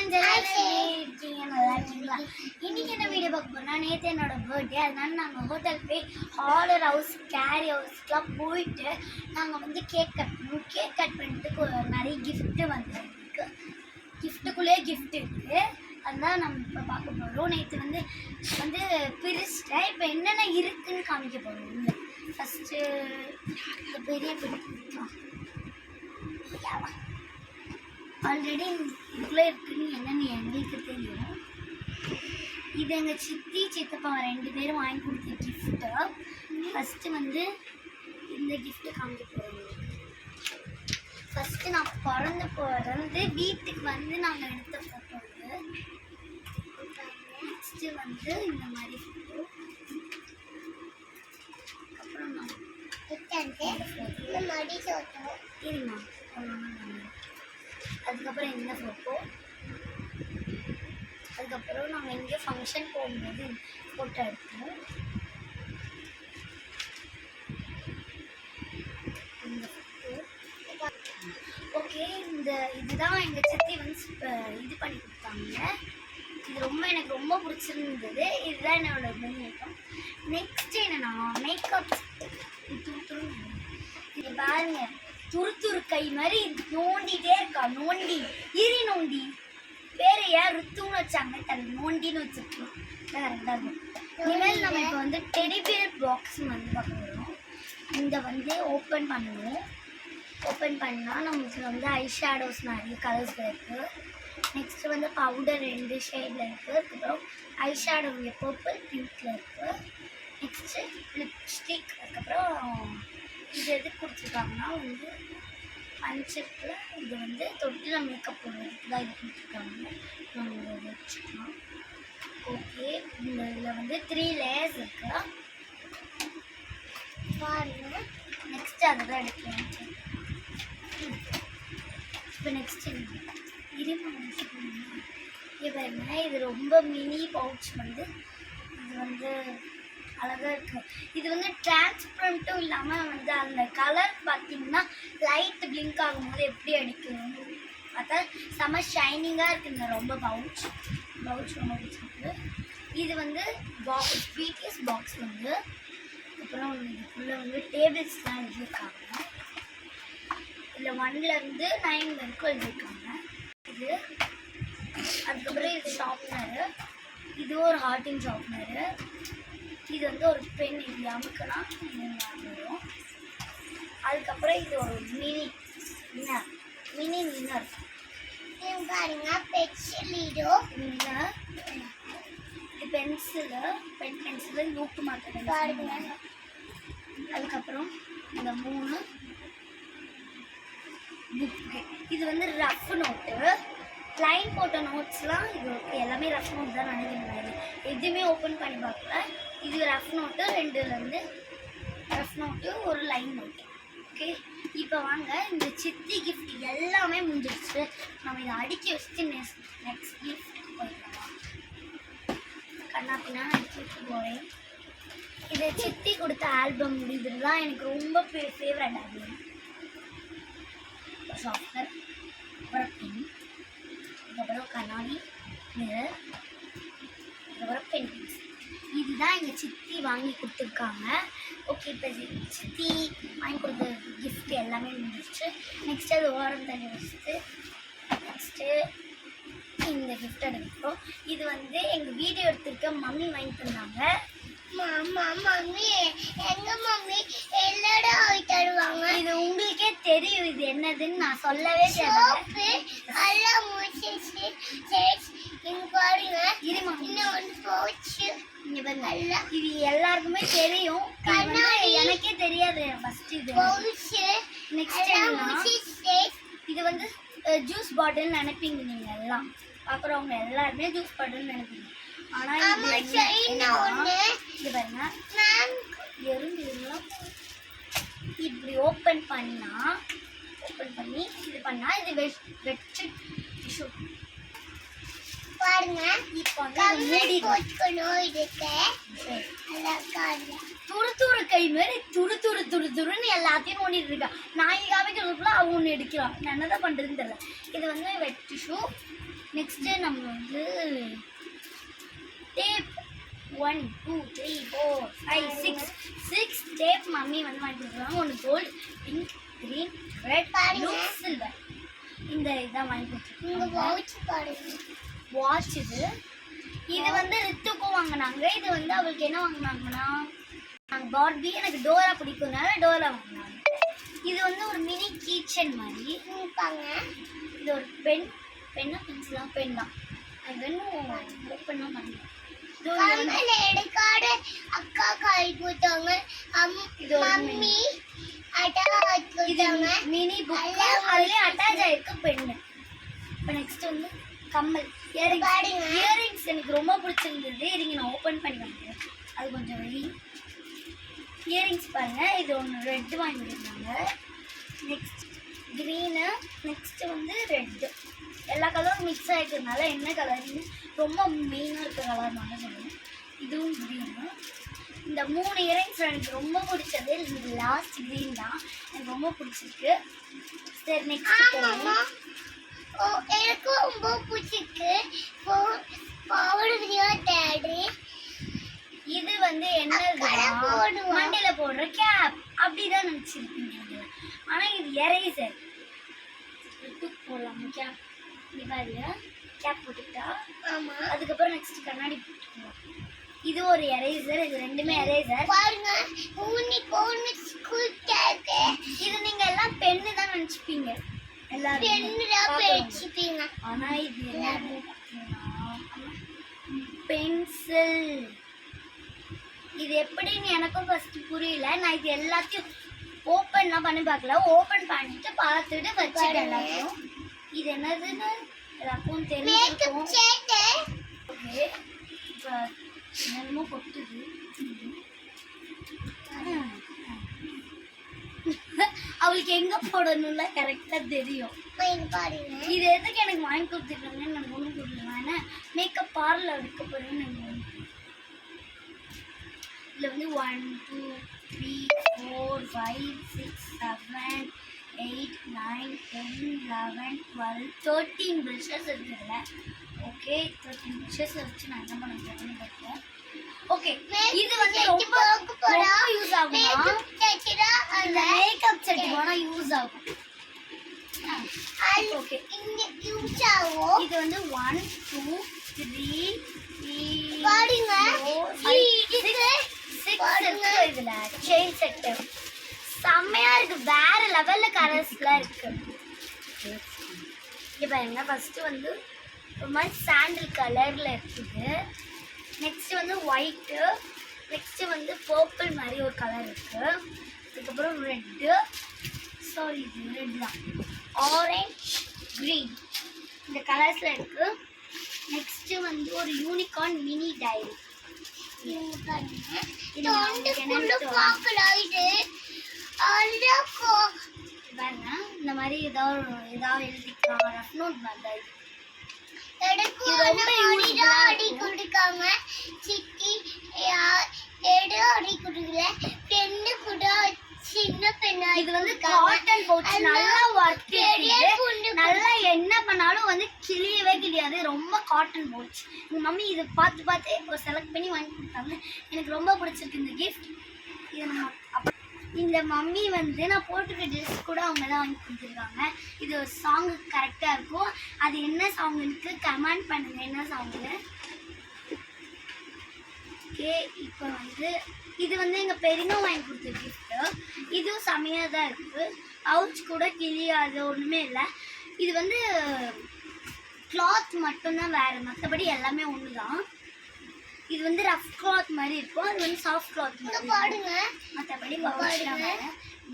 இருக்கீங்க நல்லா இருக்கீங்களா? இன்னைக்கு என்ன வீடியோ பார்க்க போறோம்னா, நேற்று என்னோட பர்த்டே. அதனால நாங்கள் ஹோட்டல் போய் ஹாலர் ஹவுஸ் கேரி ஹவுஸ்லாம் போயிட்டு நாங்கள் வந்து கேக் கட் பண்ணிட்டு நிறைய கிஃப்ட்டு வந்துருக்கு. கிஃப்ட்டுக்குள்ளேயே கிஃப்ட் இருக்குது. அதுதான் நம்ம இப்போ பார்க்க போகிறோம். நேற்று வந்து பிரிச்சிட்டேன். இப்போ என்னென்ன இருக்குதுன்னு காமிக்க போகிறோம். ஃபஸ்ட்டு இந்த பெரிய ஆல்ரெடி இதுக்குள்ளே இருக்குன்னு என்னென்னு எங்களுக்கு தெரியும். இது எங்கள் சித்தி சித்தப்பா 2 பேரும் வாங்கி கொடுத்த கிஃப்ட்டு. ஃபஸ்ட்டு வந்து இந்த கிஃப்ட்டு காமிக்க போகிறோம். ஃபஸ்ட்டு நான் பிறந்து வீட்டுக்கு வந்து நாங்கள் எடுத்த ஃபோட்டோ இது. நெக்ஸ்ட்டு வந்து இந்த மாதிரி ஃபோட்டோ. அப்புறம் நான் இந்த மாதிரி ஃபோட்டோ இருமா. அதுக்கப்புறம் இந்த ஃபோட்டோ. அதுக்கப்புறம் நாங்கள் எங்கேயோ ஃபங்க்ஷன் போகும்போது ஃபோட்டோ எடுத்தோம். இந்த ஃபோட்டோ ஓகே. இதுதான் எங்கள் சித்தி வந்து இது பண்ணி கொடுத்தாங்க. இது எனக்கு ரொம்ப பிடிச்சிருந்தது. இதுதான் என்னோட மேக்கப். நெக்ஸ்ட் என்னன்னா மேக்கப் இது பாருங்க. துரு கை மாதிரி நோண்டிகிட்டே இருக்கா. நோண்டி பேர் ஏன் ருத்துன்னு வச்சாங்க, நோண்டின்னு வச்சுருக்கோம். கரெக்டாக இருக்கும். இனிமேல் நம்ம இப்போ வந்து டெடிபியர் பாக்ஸ் வந்து பார்க்க போகிறோம். இந்த வந்து ஓப்பன் பண்ணணும். ஓப்பன் பண்ணால் நமக்கு வந்து ஐ ஷேடோஸ் நிறைய கலர்ஸில் இருக்குது. நெக்ஸ்ட்டு வந்து பவுடர் 2 ஷேடில் இருக்குது. அதுக்கப்புறம் ஐ ஷேடோ இங்கே பர்பிள் பிங்க்கில் இருக்குது. Next lipstick. அதுக்கப்புறம் இது எதுக்கு கொடுத்துருக்காங்கன்னா வந்து பஞ்சில் இது வந்து தொட்டில் மேக்கப் போடுறதுக்கு தான் இது கொடுத்துருக்காங்க. நம்ம இதை வச்சுக்கலாம். ஓகே. இதில் வந்து 3 லேயர்ஸ் இருக்கு பாருங்க. நெக்ஸ்ட்டு அதை தான் எடுக்கலாம். இப்போ நெக்ஸ்ட்டு இது பாருங்க. இது ரொம்ப மினி பவுச் வந்து இது வந்து அழகாக இருக்குது. இது வந்து டிரான்ஸ்பரண்ட்டும் இல்லாமல் வந்து அந்த கலர் பார்த்திங்கன்னா லைட் பிளிங்க் ஆகும்போது எப்படி அடிக்கணும்னு பார்த்தா செம்ம ஷைனிங்காக இருக்குங்க. ரொம்ப பவுச் ரொம்ப பிடிச்சிருக்கு. இது வந்து பிடிஎஸ் பாக்ஸ் வந்து. அப்புறம் இதுக்குள்ளே வந்து டேபிள்ஸ்லாம் எழுதியிருக்காங்க. இதில் 1லேருந்து 9 வரைக்கும் எழுதியிருக்காங்க. இது அதுக்கப்புறம் இது ஷார்ப்னரு. இது ஒரு ஹார்டின் ஷார்ப்னரு. இது வந்து ஒரு பென். இது அமுக்கலாம் வரும். அதுக்கப்புறம் இது ஒரு மினி மின்னர் பாருங்க. பென்சிலோ மின்னர். இது பென்சிலு லூப்பு மாற்ற பாருங்க. அதுக்கப்புறம் இந்த 3 புக்கு. இது வந்து ரஃப் நோட்டு. லைன் போட்ட நோட்ஸ்லாம் இது எல்லாமே ரஃப் நோட் தான் நினைக்கிறேன். எதுவுமே ஓப்பன் பண்ணி பார்க்கல. இது ரஃப் நோட்டு. 2 ரஃப் நோட்டு, ஒரு லைன் நோட்டு. ஓகே. இப்போ வாங்க இந்த சித்தி கிஃப்ட் எல்லாமே முடிஞ்சிடுச்சு. நம்ம இதை அடுக்கி வச்சுட்டு நெக்ஸ்ட் கிஃப்ட் போயிடலாம். கண்ணாப்பின்னா அடுக்கி வச்சு போகிறேன். இதை சித்தி கொடுத்த ஆல்பம் இதுதான் எனக்கு ரொம்ப ஃபேவரட் ஆல்பம். சாஃப்ட்வேர், அப்புறம் பென், அதுக்கப்புறம் கண்ணாடி மிரர், அதுக்கப்புறம் பென்சில்ஸ். இதுதான் எங்கள் சித்தி வாங்கி கொடுத்துருக்காங்க. ஓகே. இப்போ சித்தி வாங்கி கொடுத்த கிஃப்ட் எல்லாமே முடிஞ்சிச்சு. நெக்ஸ்ட்டு அது ஓரம் தண்ணி வச்சுட்டு நெக்ஸ்ட்டு இந்த கிஃப்ட் எடுக்கிறோம். இது வந்து எங்கள் வீடியோ எடுத்துருக்க மம்மி வாங்கி தந்தாங்க. மம்மி எங்க மம்மி எல்லாரும் வாங்கி தருவாங்க. இது உங்களுக்கே தெரியும் இது என்னதுன்னு நான் சொல்லவே தேவை. எல்லாம் முடிச்சிச்சு. பாருங்க. இன்னும் போச்சு. இது எல்லாருக்குமே தெரியும். எனக்கே தெரியாது ஃபர்ஸ்ட். இது நெக்ஸ்ட் இது வந்து ஜூஸ் பாட்டில் நினைப்பீங்க. நீங்க எல்லாம் பார்க்குறவங்க எல்லாருமே ஜூஸ் பாட்டில் நினைப்பீங்க. ஆனால் இது பாருங்க. இப்படி ஓப்பன் பண்ணி இது பண்ணா இது வெச்சு டிஷ்யூ பாருங்க. இப்போ துரு கை மாதிரி துருன்னு எல்லாத்தையும் ஓடிட்டு இருக்கா. நான் காமிக்கிறதுக்குள்ள அவங்க ஒன்று எடுக்கலாம். நான் என்னதான் பண்ணுறதுன்னு தெரியல. இது வந்து வெட் டிஷ்யூ. நெக்ஸ்ட்டு நம்ம வந்து டேப் 1 2 3 4 5 6 டேப் மம்மி வந்து வாங்கி கொடுத்துருக்காங்க. ஒன்று gold, pink, green, red, blue, silver. இந்த இதான் வாங்கி கொடுத்துருக்காங்க. வாட்ச் இது வந்து ரித்துக்கும் வாங்கினாங்க. இது வந்து அவளுக்கு என்ன வாங்கினாங்கன்னா நாங்கள் பார்பி, எனக்கு டோரா பிடிக்கும்னால டோரா வாங்கினாங்க. இது வந்து ஒரு மினி கீச்சன் மாதிரி இருப்பாங்க. இது ஒரு பென்னா பென்சிலா பென் தான். அது வேணும் ஓப்பன்லாம் பண்ணலாம். அக்கா காய் போட்டாங்க. மம்மி மினி புக் அதுலேயே அட்டாச் ஆயிருக்கு பெண்ணு. இப்போ நெக்ஸ்ட் வந்து கம்மல், இயரிங்ஸ் எனக்கு ரொம்ப பிடிச்சிருந்தது. இருங்க நான் ஓப்பன் பண்ணி காமிக்கிறேன். அது கொஞ்சம் வெளி இயரிங்ஸ் பாருங்க. இது ஒன்று ரெட் வாங்கியிருந்தாங்க, நெக்ஸ்ட் க்ரீனு, நெக்ஸ்ட்டு வந்து ரெட்டு. எல்லா கலரும் மிக்ஸ் ஆகிட்டதுனால என்ன கலர்னு ரொம்ப மெயினாக இருக்க கலர் மட்டும் சொல்லுவேன். இதுவும் க்ரீனு. இந்த 3 இயரிங்ஸ் எனக்கு ரொம்ப பிடிச்சது. இது லாஸ்ட் க்ரீன் தான் எனக்கு ரொம்ப பிடிச்சிருக்கு. சரி நெக்ஸ்ட் எனக்கு ரொம்ப பிடிச்சிருக்கு. இது வந்து என்ன மண்டையில போடுற கேப் அப்படிதான் நினைச்சிருப்பீங்க. ஆனா இது எரேசர் போடலாம். கேப் பாருங்க, கேப் போட்டுக்கிட்டா அதுக்கப்புறம் நெக்ஸ்ட் கண்ணாடி போட்டுக்கலாம். இது ஒரு எரேசர். இது ரெண்டுமே எரேசர் பாருங்க. இது நீங்க எல்லாம் பென்னு தான் நினைச்சுப்பீங்க, எல்லாரும். ஆனா இது என்ன பென்சில். இது எப்படின்னு எனக்கும் ஃபர்ஸ்ட் புரியல. நான் இது எல்லாத்தையும் ஓப்பன்லாம் பண்ணி பார்க்கல. ஓப்பன் பண்ணிட்டு பார்த்துட்டு வச்சுட்டேன் எல்லாத்தையும். இது என்னதுன்னு எல்லாருக்கும் தெரிஞ்சிருக்கும். ஓகே, இப்போ என்னமோ கொட்டுது. அவளுக்கு எங்க போடணும்ல கரெக்டா தெரியும். இது எதுக்கு எனக்கு வாங்கி கொடுத்துருக்காங்கன்னு நான் ஒன்றும் கொடுத்துருவேன். மேக்கப் பார்லர் எடுக்க போறேன்னு இதில் வந்து 1 2 3 4 5 6 7 8 9 10 11 12 13 ப்ரஷஸ் இருக்குதுல்ல. ஓகே, 13 ப்ரஷஸ் வச்சு நான் என்ன பண்ண போறேன்னு பார்த்தேன். ஓகே, இது வந்து ரொம்ப யூஸ் ஆகும். மேக்கப் செட் போனா யூஸ் ஆகும். ஓகே, இங்க யூஸ் ஆகும். இது வந்து 1 2 3 பாருங்க, 6 இதுல செயின் செட் செம்மையா இருக்கு. வேற லெவல்ல கலர்ஸ்ல இருக்கு. இங்க பாருங்க, ஃபர்ஸ்ட் வந்து ஒரு மாதிரி சாண்டில் கலர்ல இருக்குது. நெக்ஸ்ட் வந்து ஒயிட்டு, நெக்ஸ்ட் வந்து பர்பிள் மாதிரி ஒரு கலர் இருக்கு. அதுக்கப்புறம் ரெட்டு, சாரி இது ரெட் தான், ஆரஞ்ச், க்ரீன் இந்த கலர்ஸ்ல இருக்கு. நெக்ஸ்ட் வந்து ஒரு யூனிகார்ன் மினி டைரி. இந்த மாதிரி ஏதாவது எழுதிக்கலாம். ரஃப் நோட் மாதிரி இது வந்து காட்டன் பவுச், நல்லா ஒர்க், நல்லா என்ன பண்ணாலும் வந்து கிளியவே கிளியாது. ரொம்ப காட்டன் பவுச். எங்கள் மம்மி இதை பார்த்து பார்த்து ஒரு செலக்ட் பண்ணி வாங்கி கொடுத்தாங்க. எனக்கு ரொம்ப பிடிச்சிருக்கு இந்த கிஃப்ட். இது நம்ம இந்த மம்மி வந்து நான் போட்டுக்க ட்ரெஸ் கூட அவங்க தான் வாங்கி கொடுத்துருக்காங்க. இது ஒரு சாங்குக்கு கரெக்டாக இருக்கும். அது என்ன சாங்குக்கு கமெண்ட் பண்ணுங்க, என்ன சாங்கு. ஓகே, இப்போ வந்து இது வந்து எங்கள் பெரியம்மா வாங்கி கொடுத்த கிஃப்ட்டு. இதுவும் செம்மையாக தான் இருக்குது. பவுச் கூட கிளியாது, ஒன்றுமே இல்லை. இது வந்து கிளாத் மட்டும்தான் வேறு, மற்றபடி எல்லாமே ஒன்று தான். இது வந்து ரஃப் கிளாத் மாதிரி இருக்கும், அது வந்து சாஃப்ட் கிளாத் மாதிரி பாடுங்க. மற்றபடி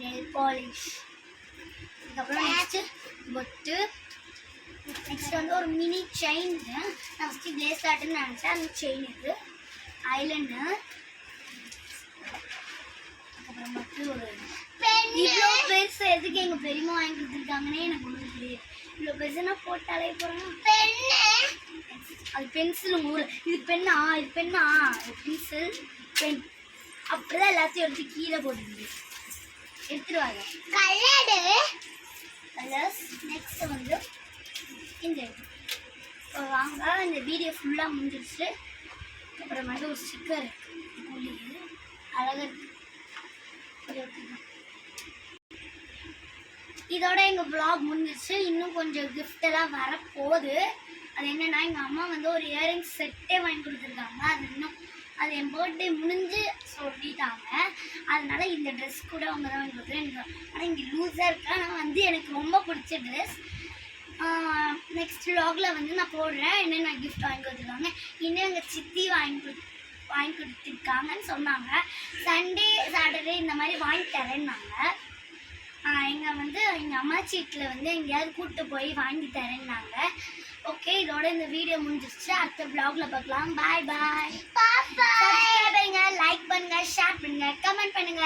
நெல் பாலிஷ், அதுக்கப்புறம் நெக்ஸ்ட்டு பொட்டு, நெக்ஸ்ட் வந்து ஒரு மினி செயின். நான் ஃபஸ்ட்டு பிளேஸ்லாட்டுன்னு நினச்சேன், அந்த செயின் இது ஐலண்டர். அப்புறம் மட்டும் ஒரு இவ்வளோ பெருசு எதுக்கு எங்கள் பெரியம்மா வாங்கி கொடுத்துருக்காங்கன்னே எனக்கு ஒன்றும் தெரியாது. இவ்வளோ பெருசுனா போட்டாலே போகிறோம். அது பென்சில் ஊர். இது பெண்ணா, இது பெண்ணா, பென்சில் பென். அப்படிதான் எல்லாத்தையும் எடுத்து கீழே போட்டுருது, எடுத்துருவாங்க. கலர்ஸ் நெக்ஸ்ட் வந்து இந்த வாங்க இந்த வீடியோ ஃபுல்லாக முடிஞ்சிருச்சு. அப்புறம் வந்து ஒரு ஸ்டிக்கர் இருக்குது, அழகாக இருக்குது. இதோட எங்கள் vlog முடிஞ்சிருச்சு. இன்னும் கொஞ்சம் gift எல்லாம் வரப்போகுது. அது என்னன்னா, எங்கள் அம்மா வந்து ஒரு இயரிங்ஸ் செட்டே வாங்கி கொடுத்துருக்காங்க. அது என் பர்த்டே முடிஞ்சு சொல்லிட்டாங்க. அதனால இந்த ட்ரெஸ் கூட அவங்க தான் வாங்கி கொடுத்துருக்காங்க. ஆனால் இங்கே லூஸாக இருக்கு. ஆனால் வந்து எனக்கு ரொம்ப பிடிச்ச ட்ரெஸ். நெக்ஸ்ட் vlogல வந்து நான் போடுறேன் என்னென்ன கிஃப்ட் வாங்கி கொடுத்துருக்காங்க. இன்னும் எங்கள் சித்தி வாங்கி கொடுத்துருக்காங்கன்னு சொன்னாங்க. சண்டே சாட்டர்டே இந்த மாதிரி வாங்கி தரேன்னாங்க. எங்கள் அம்மாச்சி வீட்டில் வந்து எங்கேயாவது கூப்பிட்டு போய் வாங்கி தரேன்னாங்க. ஓகே, இதோட இந்த வீடியோ முடிஞ்சிருச்சு. அடுத்த vlogல பார்க்கலாம். பாய் பாய். சப்ஸ்கிரைப் பண்ணுங்க, லைக் பண்ணுங்க, ஷேர் பண்ணுங்க, கமெண்ட் பண்ணுங்க.